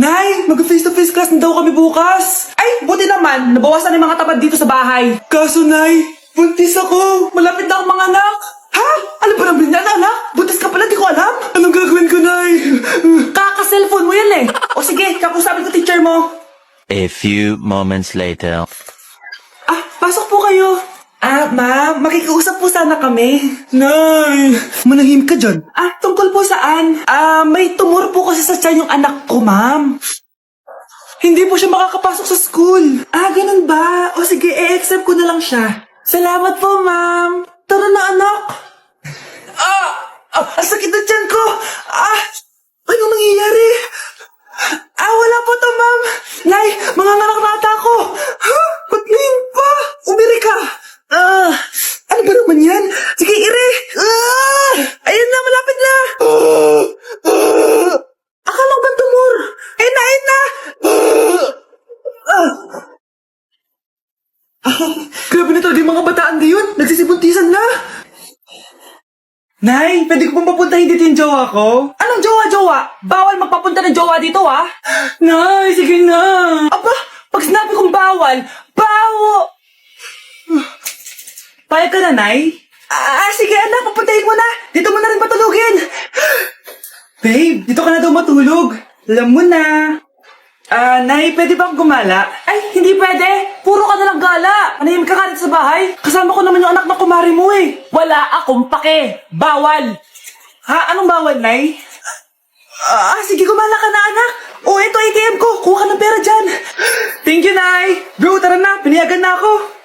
Nay, mag-face-to-face class na daw kami bukas. Ay, buti naman. Nabawasan yung mga tamad dito sa bahay. Kaso, Nay, buntis ako. Malapit na akong mga anak. Ha? Ano ba naman yan, anak? Buntis ka pala, di ko alam. Anong gagawin ko, Nay? Kaka-cellphone mo yan eh. O sige, kakusapin ko teacher mo. A few moments later. Ah, pasok po kayo. Ah, ma'am, makikiusap po sana kami. Nay, manahim ka dyan. Ah, tungkol po saan? Ah, may tumor po kasi sa tiyan yung anak ko, ma'am. Hindi po siya makakapasok sa school. Ah, ganun ba? O sige, i-accept ko na lang siya. Salamat po, ma'am. Tara na, anak. Ang sakit na tiyan ko. Anong nangyayari? Wala po to, ma'am. Nay, mga nanaknata ko. Ha? Ba't ngayon pa? Umiri ka. Ano ba naman yan? Sige, ire. Ayun na, malapit na. Akala ko ba tumor? Ayun na. Grabe na talaga yung mga bataan ngayon. Nagsisibuntisan na. Nay, pwede ko pong papuntahin dito yung jowa ko? Anong jowa? Bawal magpapunta ng jowa dito, ha? Nay, sige na. Aba, pag sinabi kong bawal, Payag ka na, Nay? Sige anak, papuntahin mo na. Dito mo na rin matulugin. Babe, dito ka na daw matulog. Alam mo na. Nay, pwede bang gumala? Ay, hindi pwede. Puro ka na lang gala. Manahimik ka dito sa bahay. Kasama ko naman yung anak ng kumari mo eh. Wala akong pake. Bawal. Ha? Anong bawal, Nay? Sige, gumala ka na, anak. Ito ATM ko. Kuha ka ng pera dyan. Thank you, Nay. Bro, tara na. Piniyagan na ako.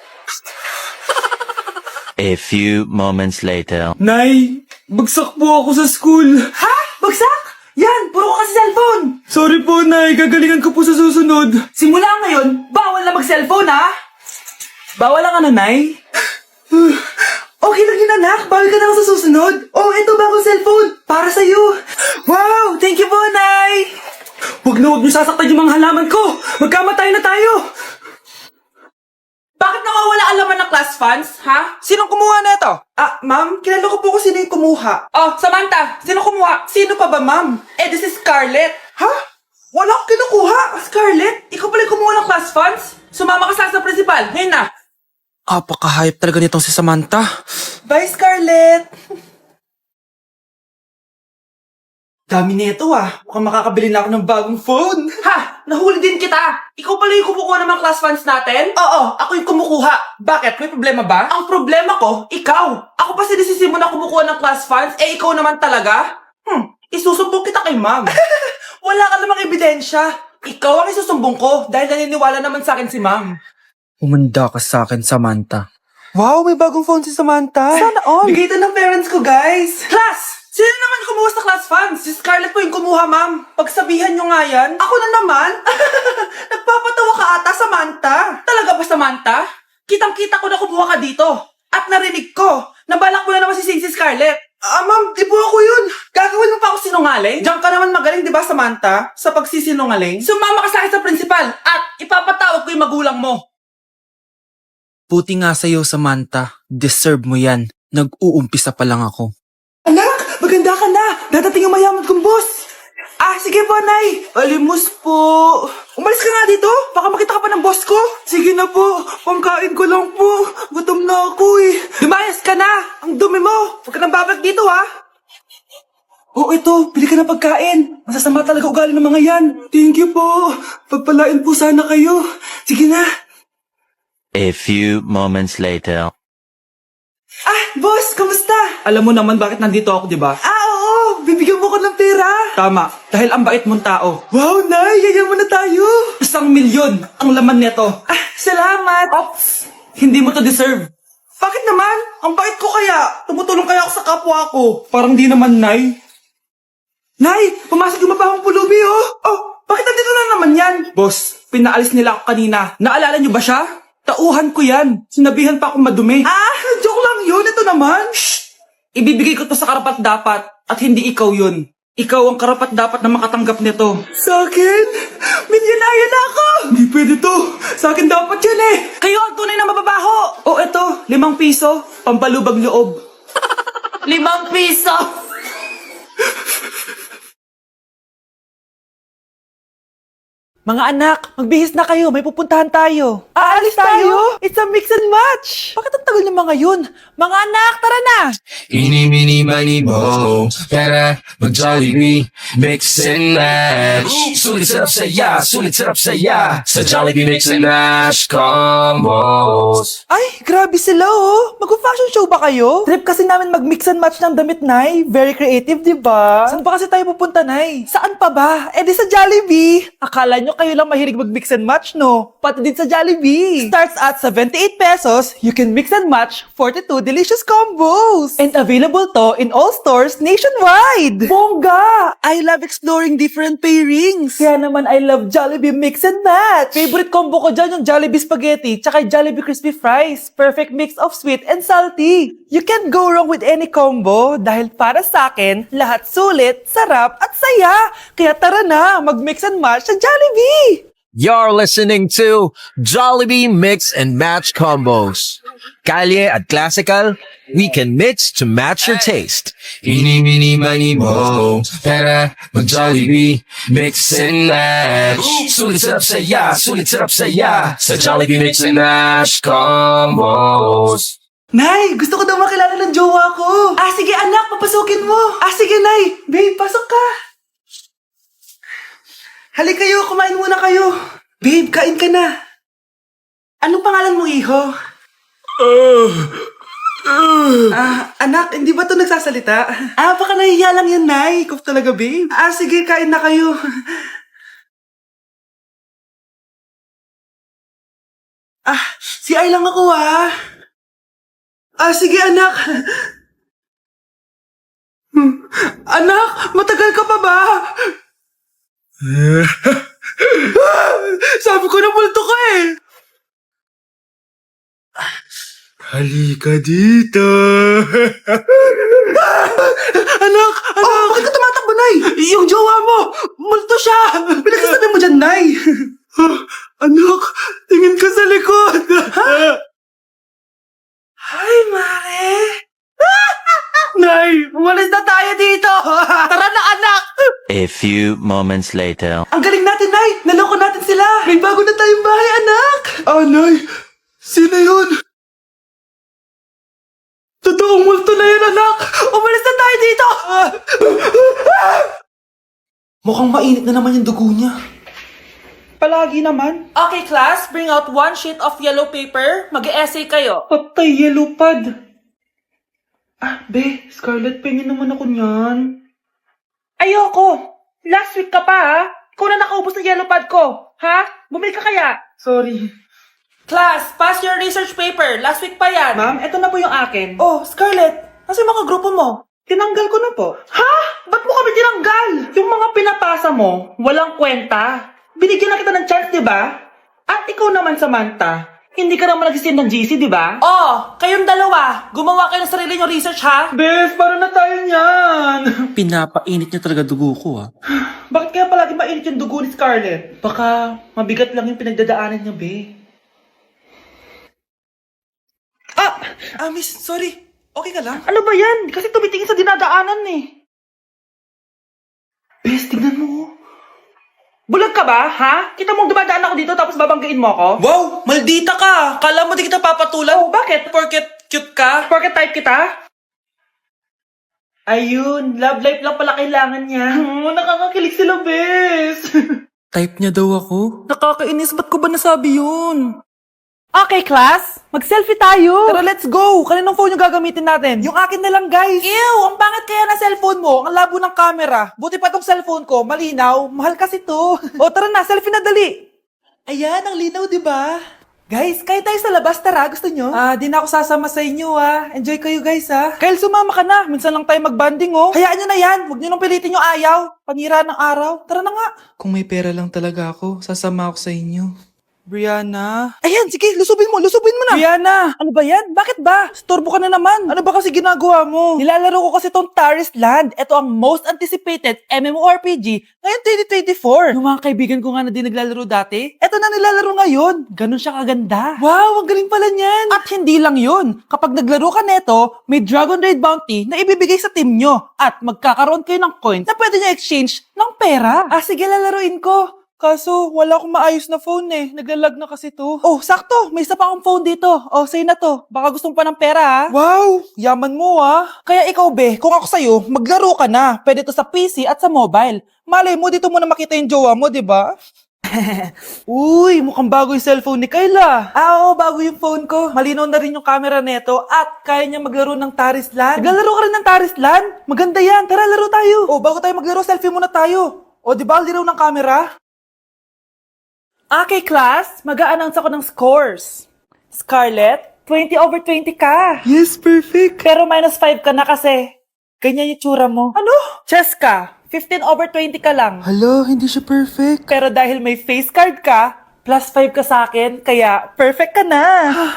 A few moments later. Nay, bagsak po ako sa school. Ha? Bagsak? Yan, puro ka kasi cellphone. Sorry po, Nay. Gagalingan ko po sa susunod. Simula ngayon, bawal na mag-cellphone, ha? Bawal lang ano, Nay? Okay lang yun, anak. Bawal ka na sa susunod. Ito bagong cellphone. Para sa'yo. Wow, thank you po, Nay. Huwag niyo sasaktan yung mga halaman ko. Magkamatay na tayo. Bakit nawawala ang laman ng class funds, ha? Sinong kumuha na ito? Ma'am, kilala ko po kung sino yung kumuha. Samantha, sino kumuha? Sino pa ba, ma'am? This is Scarlett. Ha? Wala akong kinukuha. Scarlett, ikaw pala yung kumuha ng class funds? Sumama ka sa principal. Ngayon na. Apaka-hype talaga nitong si Samantha. Bye, Scarlett. Dami nito Mukhang makakabili na ako ng bagong phone. Ha? Nahuli din kita. Ikaw pala yung kumukuha ng mga class funds natin? Oo, ako yung kumukuha. Bakit? May problema ba? Ang problema ko, ikaw. Ako pa sinisisi mo na kumukuha ng class funds, ikaw naman talaga? Isusumbong kita kay ma'am. Wala ka namang ebidensya. Ikaw ang isusumbong ko dahil naniniwala naman sa akin si ma'am. Humanda ka sa akin, Samantha. Wow, may bagong phone si Samantha. Sana all. Bigay ito ng parents ko, guys. Class! Sino naman kumuha sa class funds? Si Scarlett po yung kumuha, ma'am. Pagsabihan nyo nga yan. Ako na naman? Nagpapatawa ka ata, Samantha. Talaga ba, Samantha? Kitang-kita ko na kumuha ka dito. At narinig ko. Nabalak mo na naman si Scarlett. Ma'am, di po ako yun. Gagawin mo pa ako sinungaling? Diyan ka naman magaling, di ba, Samantha? Sa pagsisinungaling? Sumama ka sa akin sa principal at ipapatawag ko yung magulang mo. Buti nga sa'yo, Samantha. Deserve mo yan. Nag-uumpisa pa lang ako. Anak, maganda ka na. Dadating ang mayaman kong boss. Sige po, Nay. Alimos po. Umalis ka nga dito. Baka makita ka pa ng boss ko. Sige na po. Pangkain ko lang po. Gutom na ako eh. Lumayas ka na. Ang dumi mo. Huwag ka nang babalik dito, ha. Ito. Bili ka ng pagkain. Masasama talaga ugali ng mga yan. Thank you po. Pagpalain po sana kayo. Sige na. A few moments later. Boss, kamusta? Alam mo naman bakit nandito ako, di ba? Oo. Bibigyan mo ko ng pera. Tama. Dahil ang bait mong tao. Wow, Nay. Yayaman na tayo. 1,000,000 ang laman nito. Salamat. Ops. Hindi mo to deserve. Bakit naman? Ang bait ko kaya. Tumutulong kaya ako sa kapwa ko. Parang di naman, Nay. Nay, pumasok yung mabahong pulubi, bakit nandito na naman yan? Boss, pinaalis nila ako kanina. Naalala niyo ba siya? Tauhan ko yan. Sinabihan pa akong madumi. Joke lang yun. Ito naman. Shh! Ibibigay ko to sa karapat-dapat at hindi ikaw yun. Ikaw ang karapat-dapat na makatanggap nito. Sa akin? Milyonaryo na ako! Hindi pwede to. Sa akin dapat yan eh. Kayo ang tunay na mababaho. Eto, 5 piso. Pampalubag loob. 5 piso! Mga anak, magbihis na kayo. May pupuntahan tayo. Aalis tayo? It's a mix and match. Bakit ang tagal ng mga yun? Mga anak, tara na! Eeny, meeny, miny, mo. Tara, mag-Jollibee, mix and match. Sulit sarap saya, sulit sarap saya. Sa Jollibee mix and match combos. Ay, grabe sila oh. Mag-fashion show ba kayo? Trip kasi namin mag-mix and match ng damit, Nay. Very creative, di ba? Saan pa kasi tayo pupunta, Nay? Saan pa ba? Eh di sa Jollibee. Akala nyo kayo lang mahilig mag-mix and match, no? Pati din sa Jollibee. Starts at 78 pesos, you can mix and match 42 delicious combos. And available to in all stores nationwide. Bongga! I love exploring different pairings. Kaya naman I love Jollibee mix and match. Favorite combo ko dyan yung Jollibee spaghetti tsaka Jollibee crispy fries. Perfect mix of sweet and salty. You can't go wrong with any combo dahil para sa akin, lahat sulit, sarap at saya. Kaya tara na, mag-mix and match sa Jollibee! You're listening to Jollibee Mix and Match Combos. Kalye at Classical, we can mix to match your taste. Eeny, meeny, miny, mo. Tara, mag-Jollibee, mix and match. Sulit sarap saya, sulit sarap saya. Sa Jollibee mix and match combos. Nay, gusto ko daw makilala ng jowa ko. Ah, sige anak, papasukin mo. Ah, sige Nay. Babe, pasok ka. Halika kayo, kumain muna kayo. Babe, kain ka na. Anong pangalan mo, iho? Anak, hindi ba ito nagsasalita? Baka nahihiya lang yan, Nay. Ikaw talaga, babe. Sige, kain na kayo. Si Ay lang ako, sige, anak. Anak, matagal ka pa ba? Sabi ko na multo ka eh. Halika dito. Anak! Bakit ka tumatakbo, Nay? Yung jowa mo! Multo siya! Pinagsasabi mo dyan, Nay! Anak! Tingin ka sa likod! Hi, Mare! Nay! Umalis na tayo dito! Tara na, anak! A few moments later. Ang galing natin, Nay! Naloko natin sila! May bago na tayong bahay, anak! Nay! Sino yun? Totoong multo na yun, anak! Umalis na tayo dito! Mukhang mainit na naman yung dugo niya. Palagi naman. Okay, class. Bring out one sheet of yellow paper. Mag-essay kayo. Patay, yellow pad. Be, Scarlett, pingin naman ako niyan. Ayoko. Last week ka pa, ha? Ikaw na nakaubos ng yellow pad ko. Ha? Bumili ka kaya? Sorry. Class, pass your research paper. Last week pa yan. Ma'am, eto na po yung akin. Oh, Scarlett, nasa yung mga grupo mo? Tinanggal ko na po. Ha? Ba't mo kami tinanggal? Yung mga pinapasa mo, walang kwenta. Binigyan na kita ng chance, di ba? At ikaw naman, Samantha, hindi ka naman nag-send ng GC, di ba? Oh, kayong dalawa. Gumawa kayo ng sarili nyo research, ha? Bes, paano na tayo niyan? Pinapainit niya talaga dugo ko Bakit kaya palagi mainit yung dugo ni Scarlett? Baka mabigat lang yung pinagdadaanan niya, be. Miss, sorry. Okay ka lang? Ano ba yan? Kasi tumitingin sa dinadaanan eh. Bes, tignan mo. Bulag ka ba, ha? Kita mong dumadaan ako dito tapos babanggain mo ako? Wow! Maldita ka! Kala mo di kita papatulan? Oh, bakit? Porket cute ka? Porket type kita? Ayun, love life lang pala kailangan niya. Nakakakilig sila, bes. Type niya daw ako? Nakakainis, ba't ko ba nasabi yun? Okay, class. Mag-selfie tayo. Tara, let's go. Kaninong phone yung gagamitin natin? Yung akin na lang, guys. Ew, ang pangit kaya na cellphone mo. Ang labo ng camera. Buti pa tong cellphone ko. Malinaw. Mahal kasi to. O, tara na. Selfie na dali. Ayan, ang linaw, di ba? Guys, kayo tayo sa labas. Tara, gusto nyo? Di na ako sasama sa inyo, Enjoy kayo, guys, Kyle, sumama ka na. Minsan lang tayo mag-banding, Hayaan nyo na yan. Huwag nyo nang pilitin yung ayaw. Panira ng araw. Tara na nga. Kung may pera lang talaga ako, sasama ako sa inyo. Brianna? Ayan, sige, lusubin mo na. Brianna, ano ba yan? Bakit ba? Storbo ka na naman. Ano ba kasi ginagawa mo? Nilalaro ko kasi tong Taris Land. Ito ang most anticipated MMORPG ngayon 2024. Yung mga kaibigan ko nga na di naglalaro dati, eto na nilalaro ngayon. Ganun siya kaganda. Wow, ang galing pala niyan. At hindi lang yun. Kapag naglaro ka neto, may Dragon Raid Bounty na ibibigay sa team nyo. At magkakaroon kayo ng coins na pwede nyo exchange ng pera. Sige, lalaruin ko. Kaso, wala akong maayos na phone eh. Naglalag na kasi to. Oh, sakto! May isa pa akong phone dito. Oh, sa'yo na to. Baka gusto mo pa ng pera ha. Wow! Yaman mo ah. Kaya ikaw be, kung ako sa'yo, maglaro ka na. Pwede to sa PC at sa mobile. Malay mo, dito mo na makita yung jowa mo, di ba? Uy, mukhang bago yung cellphone ni Kayla. Oo, bago yung phone ko. Malinaw na rin yung camera neto at kaya niya maglaro ng Tarislan. Naglalaro ka rin ng Tarislan? Maganda yan. Tara, laro tayo. Oh, bago tayo maglaro, selfie muna tayo. O, di ba, laro ng camera? Okay, class. Mag-a-announce ako ng scores. Scarlett, 20 over 20 ka. Yes, perfect. Pero minus 5 ka na kasi. Ganyan yung tsura mo. Ano? Cheska, 15 over 20 ka lang. Hala, hindi siya perfect. Pero dahil may face card ka, plus 5 ka sa akin, kaya perfect ka na.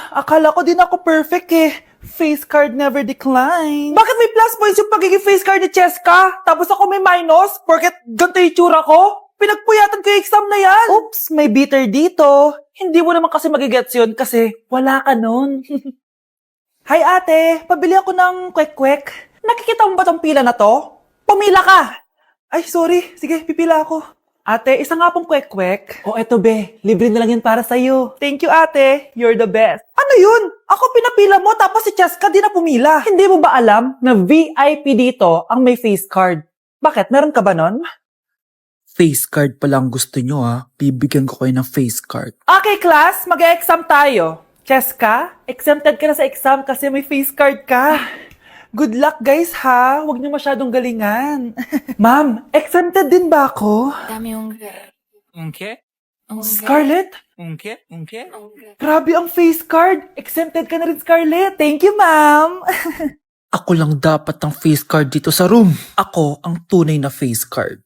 Akala ko din ako perfect eh. Face card never decline. Bakit may plus points yung pagiging face card ni Cheska? Tapos ako may minus? Porket ganito yung tsura ko? Pinagpuyatan ko yung exam na yan. Oops, may bitter dito. Hindi mo naman kasi magigets yun kasi wala ka nun. Hi ate, pabili ako ng kwek-kwek. Nakikita mo ba tong pila na to? Pumila ka! Ay, sorry. Sige, pipila ako. Ate, isa nga pong kwek-kwek. O eto be, libre na lang yan para sa'yo. Thank you ate, you're the best. Ano yun? Ako pinapila mo tapos si Cheska di na pumila. Hindi mo ba alam na VIP dito ang may face card? Bakit? Meron ka ba nun? Face card pa lang gusto nyo ha. Bibigyan ko kayo ng face card. Okay class, mag-exam tayo. Cheska, exempted ka na sa exam kasi may face card ka. Good luck guys ha, huwag niyo masyadong galingan. Ma'am, exempted din ba ako? Dami ungger. Okay? Scarlett? Okay? Grabe ang face card. Exempted ka na rin, Scarlett. Thank you, ma'am. Ako lang dapat ang face card dito sa room. Ako ang tunay na face card.